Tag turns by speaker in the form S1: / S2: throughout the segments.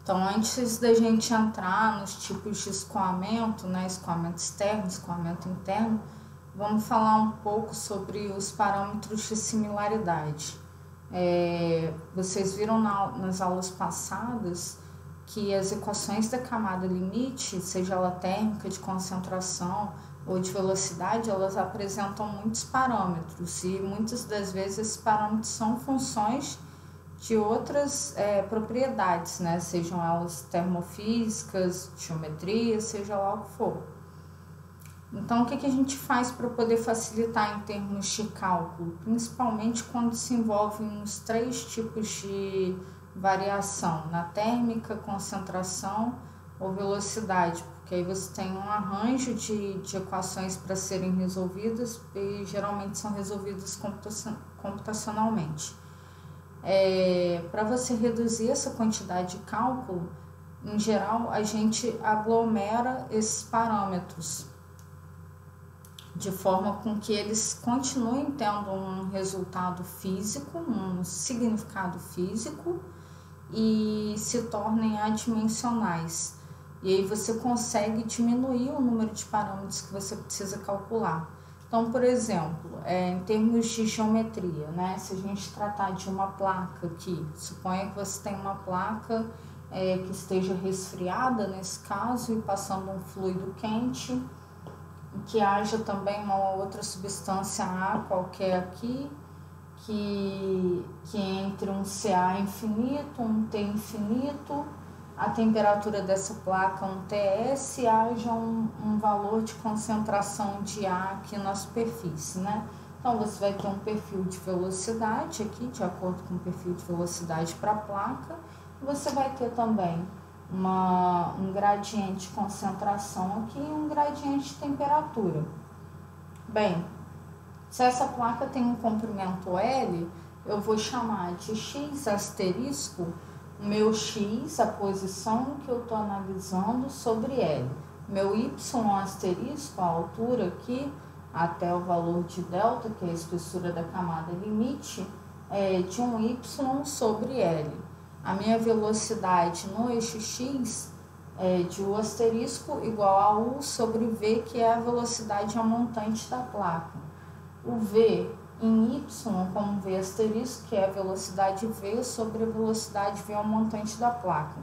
S1: Então, antes da gente entrar nos tipos de escoamento, né, escoamento externo, escoamento interno, vamos falar um pouco sobre os parâmetros de similaridade. Vocês viram nas aulas passadas que as equações da camada limite, seja ela térmica, de concentração ou de velocidade, elas apresentam muitos parâmetros e muitas das vezes esses parâmetros são funções de outras propriedades, né? Sejam elas termofísicas, geometria, seja lá o que for. Então, o que a gente faz para poder facilitar em termos de cálculo? Principalmente quando se envolvem os três tipos de variação, na térmica, concentração ou velocidade, porque aí você tem um arranjo de equações para serem resolvidas e geralmente são resolvidas computacionalmente. Para você reduzir essa quantidade de cálculo, em geral, a gente aglomera esses parâmetros de forma com que eles continuem tendo um resultado físico, um significado físico e se tornem adimensionais. E aí você consegue diminuir o número de parâmetros que você precisa calcular. Então, por exemplo, em termos de geometria, né? Se a gente tratar de uma placa aqui, suponha que você tem uma placa que esteja resfriada, nesse caso, e passando um fluido quente, que haja também uma outra substância A qualquer aqui, que entre um Ca infinito, um T infinito, a temperatura dessa placa um TS, e haja um valor de concentração de A aqui na superfície, né? Então, você vai ter um perfil de velocidade aqui, de acordo com o perfil de velocidade para a placa, e você vai ter também um gradiente de concentração aqui e um gradiente de temperatura. Bem, se essa placa tem um comprimento L, eu vou chamar de x asterisco o meu x, a posição que eu estou analisando, sobre L. Meu y asterisco, a altura aqui, até o valor de delta, que é a espessura da camada limite, é de um y sobre L. A minha velocidade no eixo x é de U asterisco igual a U sobre V, que é a velocidade montante da placa. O V em y como V asterisco, que é a velocidade V sobre a velocidade V montante da placa.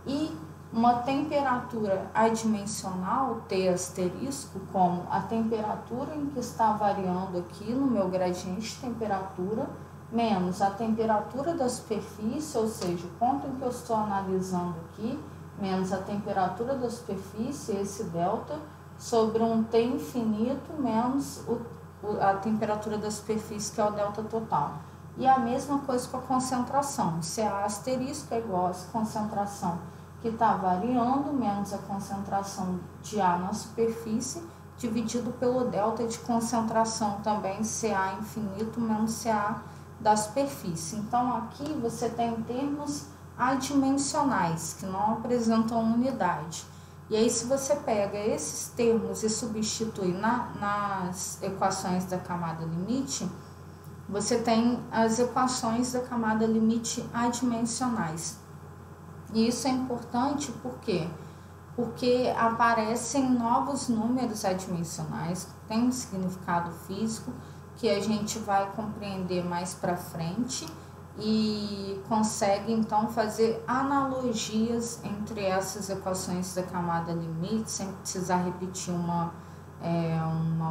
S1: E uma temperatura adimensional, T asterisco, como a temperatura em que está variando aqui no meu gradiente de temperatura, menos a temperatura da superfície, ou seja, o ponto em que eu estou analisando aqui, menos a temperatura da superfície, esse delta, sobre um T infinito menos a temperatura da superfície, que é o delta total. E a mesma coisa com a concentração. Ca asterisco é igual a essa concentração que está variando, menos a concentração de A na superfície, dividido pelo delta de concentração também, Ca infinito menos Ca da superfície. Então, aqui você tem termos adimensionais, que não apresentam unidade. E aí, se você pega esses termos e substitui nas equações da camada limite, você tem as equações da camada limite adimensionais. E isso é importante por quê? Porque aparecem novos números adimensionais, que têm um significado físico, que a gente vai compreender mais para frente e consegue então fazer analogias entre essas equações da camada limite, sem precisar repetir uma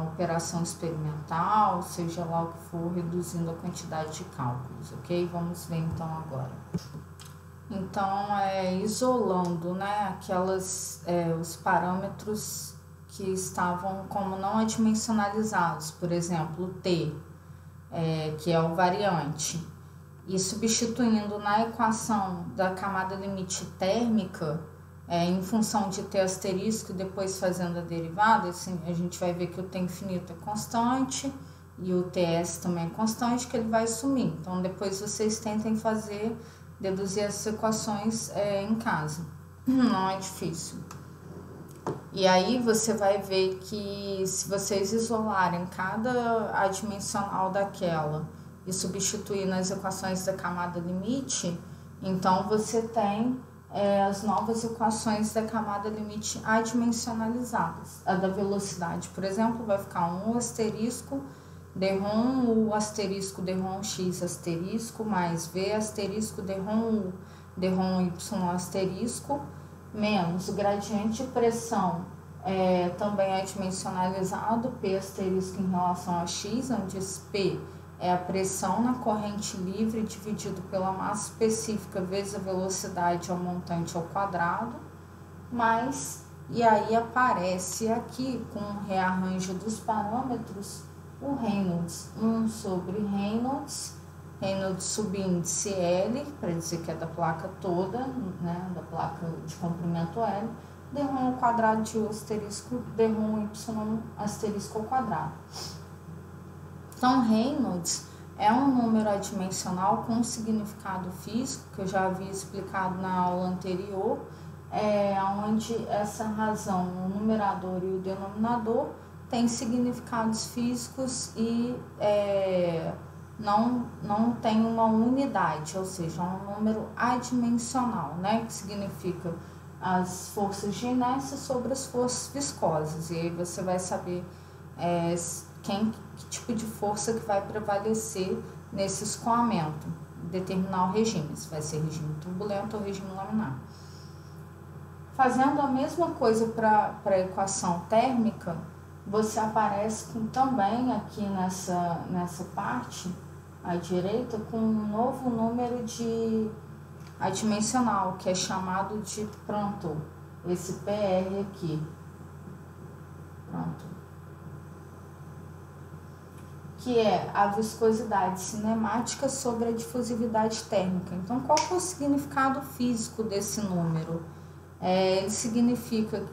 S1: operação experimental, seja lá o que for, reduzindo a quantidade de cálculos, ok? Vamos ver então agora. Então, isolando, né, os parâmetros que estavam como não adimensionalizados, por exemplo, o T, que é o variante, e substituindo na equação da camada limite térmica, em função de T asterisco e depois fazendo a derivada, assim, a gente vai ver que o T infinito é constante e o TS também é constante, que ele vai sumir. Então, depois vocês tentem deduzir essas equações em casa. Não é difícil. E aí você vai ver que se vocês isolarem cada adimensional daquela e substituir nas equações da camada limite, então você tem as novas equações da camada limite adimensionalizadas. A da velocidade, por exemplo, vai ficar 1 asterisco d-rom u asterisco d-rom x asterisco mais v asterisco d-rom u d-rom y asterisco menos o gradiente de pressão também é dimensionalizado, P asterisco em relação a x, onde esse P é a pressão na corrente livre dividido pela massa específica vezes a velocidade ao montante ao quadrado, e aí aparece aqui com o rearranjo dos parâmetros o Reynolds, 1 sobre Reynolds subíndice L, para dizer que é da placa toda, né, da placa de comprimento L, d-rom ao quadrado de u asterisco d-rom y asterisco ao quadrado. Então, Reynolds é um número adimensional com significado físico, que eu já havia explicado na aula anterior, onde essa razão, o numerador e o denominador, tem significados físicos e não tem uma unidade, ou seja, é um número adimensional, né, que significa as forças de inércia sobre as forças viscosas, e aí você vai saber que tipo de força que vai prevalecer nesse escoamento, determinar o regime, se vai ser regime turbulento ou regime laminar. Fazendo a mesma coisa para a equação térmica, você aparece também aqui nessa parte à direita com um novo número adimensional, que é chamado de Prandtl, esse PR aqui, Prandtl, que é a viscosidade cinemática sobre a difusividade térmica. Então, qual que é o significado físico desse número? Ele significa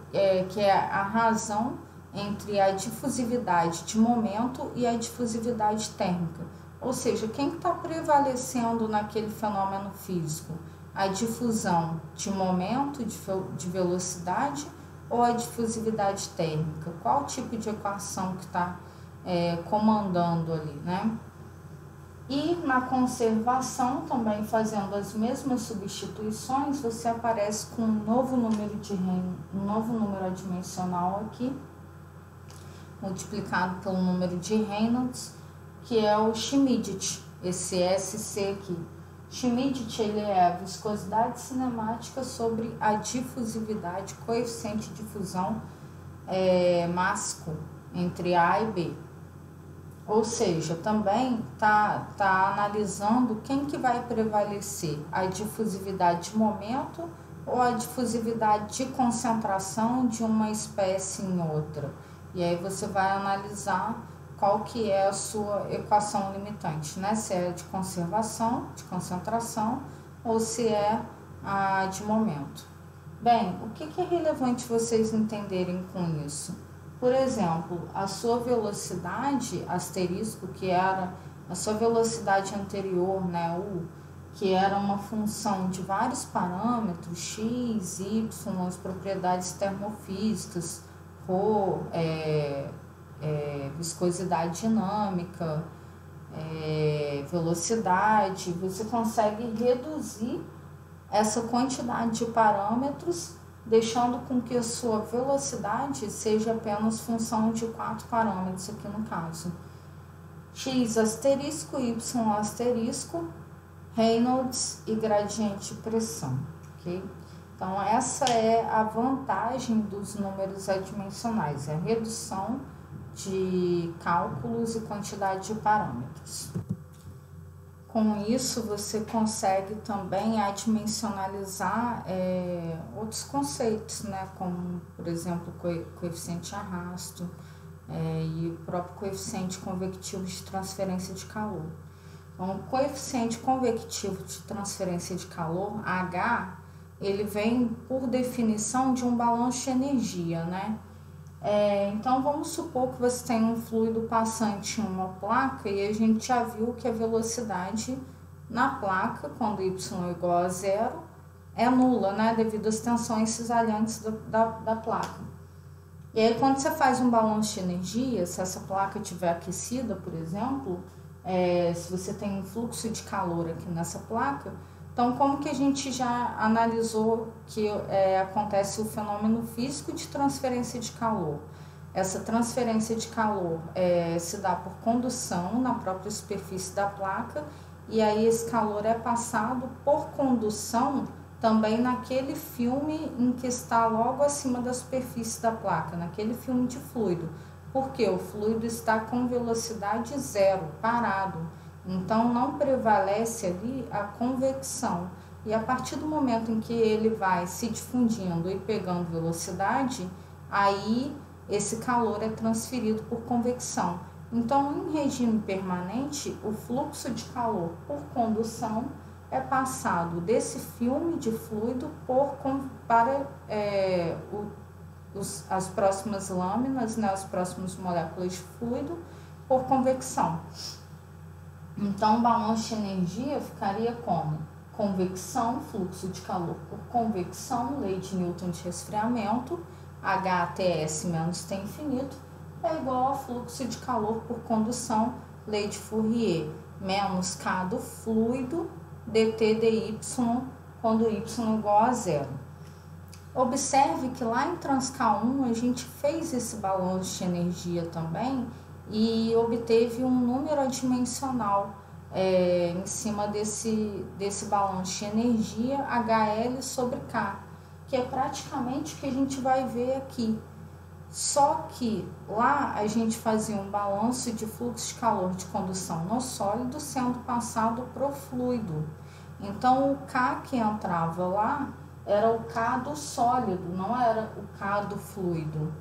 S1: que é a razão entre a difusividade de momento e a difusividade térmica. Ou seja, quem está prevalecendo naquele fenômeno físico? A difusão de momento, de velocidade, ou a difusividade térmica? Qual tipo de equação que está comandando ali, né? E na conservação, também fazendo as mesmas substituições, você aparece com um novo número adimensional aqui, multiplicado pelo número de Reynolds, que é o Schmidt, esse SC aqui. Schmidt, ele é a viscosidade cinemática sobre a difusividade, coeficiente de difusão mássico entre A e B. Ou seja, também está analisando quem que vai prevalecer, a difusividade de momento ou a difusividade de concentração de uma espécie em outra. E aí você vai analisar qual que é a sua equação limitante, né? Se é de conservação, de concentração, ou se é a de momento. Bem, o que é relevante vocês entenderem com isso? Por exemplo, a sua velocidade, asterisco, que era a sua velocidade anterior, né, U, que era uma função de vários parâmetros, x, y, as propriedades termofísicas, ρ, viscosidade dinâmica, velocidade, você consegue reduzir essa quantidade de parâmetros, deixando com que a sua velocidade seja apenas função de 4 parâmetros aqui no caso. X asterisco, Y asterisco, Reynolds e gradiente de pressão, ok? Então, essa é a vantagem dos números adimensionais, é a redução de cálculos e quantidade de parâmetros. Com isso, você consegue também adimensionalizar outros conceitos, né? Como, por exemplo, coeficiente de arrasto e o próprio coeficiente convectivo de transferência de calor. Então, o coeficiente convectivo de transferência de calor, H, ele vem por definição de um balanço de energia, né? Então, vamos supor que você tem um fluido passante em uma placa e a gente já viu que a velocidade na placa, quando y é igual a zero, é nula, né? Devido às tensões cisalhantes da placa. E aí, quando você faz um balanço de energia, se essa placa estiver aquecida, por exemplo, se você tem um fluxo de calor aqui nessa placa, Então, como que a gente já analisou que acontece o fenômeno físico de transferência de calor? Essa transferência de calor se dá por condução na própria superfície da placa, e aí esse calor é passado por condução também naquele filme em que está logo acima da superfície da placa, naquele filme de fluido, porque o fluido está com velocidade zero, parado. Então não prevalece ali a convecção. E a partir do momento em que ele vai se difundindo e pegando velocidade, aí esse calor é transferido por convecção. Então, em regime permanente, o fluxo de calor por condução é passado desse filme de fluido para as próximas lâminas, né, as próximas moléculas de fluido, por convecção. Então, o balanço de energia ficaria como? Convecção, fluxo de calor por convecção, lei de Newton de resfriamento, HTS menos T infinito, é igual a fluxo de calor por condução, lei de Fourier, menos K do fluido, dt dy, quando y é igual a zero. Observe que lá em Transcal1 a gente fez esse balanço de energia também e obteve um número adimensional em cima desse balanço de energia HL sobre K, que é praticamente o que a gente vai ver aqui. Só que lá a gente fazia um balanço de fluxo de calor de condução no sólido sendo passado para o fluido. Então o K que entrava lá era o K do sólido, não era o K do fluido.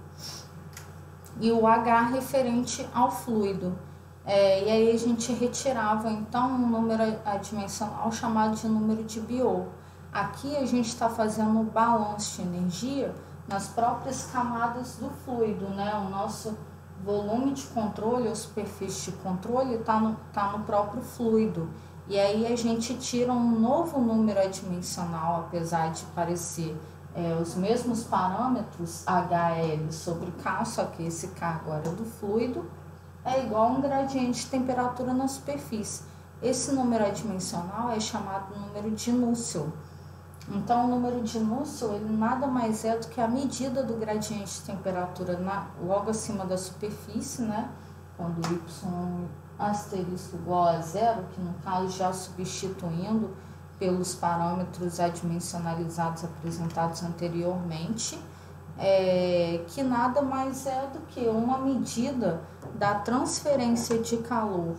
S1: E o H referente ao fluido. E aí a gente retirava então um número adimensional chamado de número de Biot. Aqui a gente está fazendo o balanço de energia nas próprias camadas do fluido, né? O nosso volume de controle, ou superfície de controle, está no próprio fluido. E aí a gente tira um novo número adimensional, apesar de parecer os mesmos parâmetros, HL sobre K, só que esse K agora é do fluido, é igual a um gradiente de temperatura na superfície. Esse número adimensional é chamado número de Nusselt. Então, o número de Nusselt, ele nada mais é do que a medida do gradiente de temperatura logo acima da superfície, né? Quando y asterisco igual a zero, que no caso já substituindo pelos parâmetros adimensionalizados apresentados anteriormente, que nada mais é do que uma medida da transferência de calor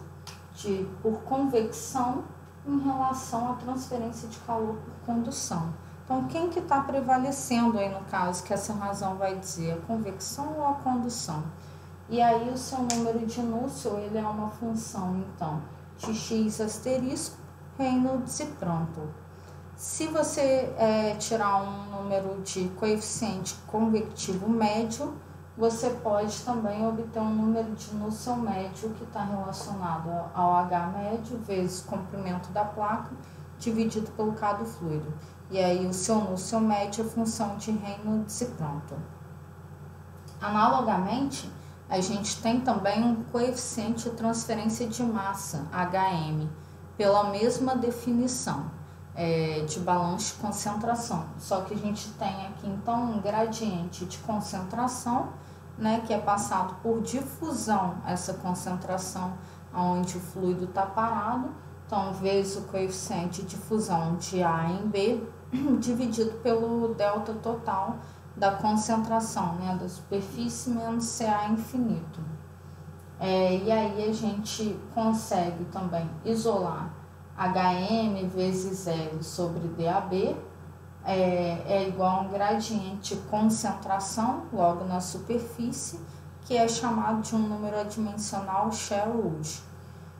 S1: por convecção em relação à transferência de calor por condução. Então, quem que está prevalecendo aí no caso, que essa razão vai dizer, a convecção ou a condução? E aí o seu número de Nusselt, ele é uma função, então, de x asterisco, Reynolds e pronto. Se você tirar um número de coeficiente convectivo médio, você pode também obter um número de Nusselt médio que está relacionado ao H médio vezes o comprimento da placa dividido pelo K do fluido. E aí o seu Nusselt médio é função de Reynolds e pronto. Analogamente, a gente tem também um coeficiente de transferência de massa, HM, pela mesma definição de balanço de concentração. Só que a gente tem aqui então um gradiente de concentração, né, que é passado por difusão essa concentração onde o fluido está parado, então vezes o coeficiente de difusão de A em B dividido pelo delta total da concentração, né, da superfície menos CA infinito. E aí a gente consegue também isolar HM vezes L sobre DAB, é igual a um gradiente de concentração logo na superfície, que é chamado de um número adimensional Sherwood.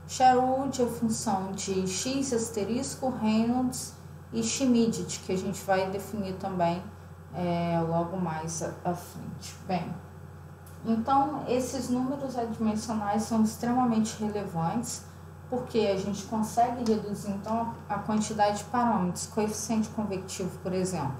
S1: Sherwood é função de x asterisco, Reynolds e Schmidt, que a gente vai definir também logo mais à frente. Bem, então esses números adimensionais são extremamente relevantes, porque a gente consegue reduzir então a quantidade de parâmetros. Coeficiente convectivo, por exemplo,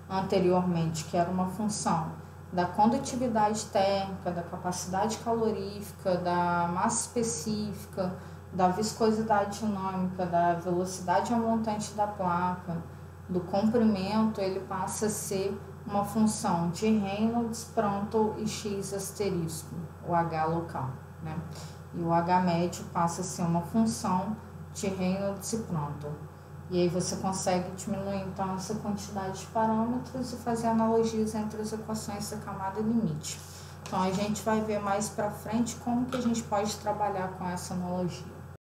S1: anteriormente, que era uma função da condutividade térmica, da capacidade calorífica, da massa específica, da viscosidade dinâmica, da velocidade montante da placa, do comprimento, ele passa a ser uma função de Reynolds, Prandtl e X asterisco, o H local, né? E o H médio passa a ser uma função de Reynolds e Prandtl. E aí você consegue diminuir então essa quantidade de parâmetros e fazer analogias entre as equações da camada limite. Então a gente vai ver mais para frente como que a gente pode trabalhar com essa analogia.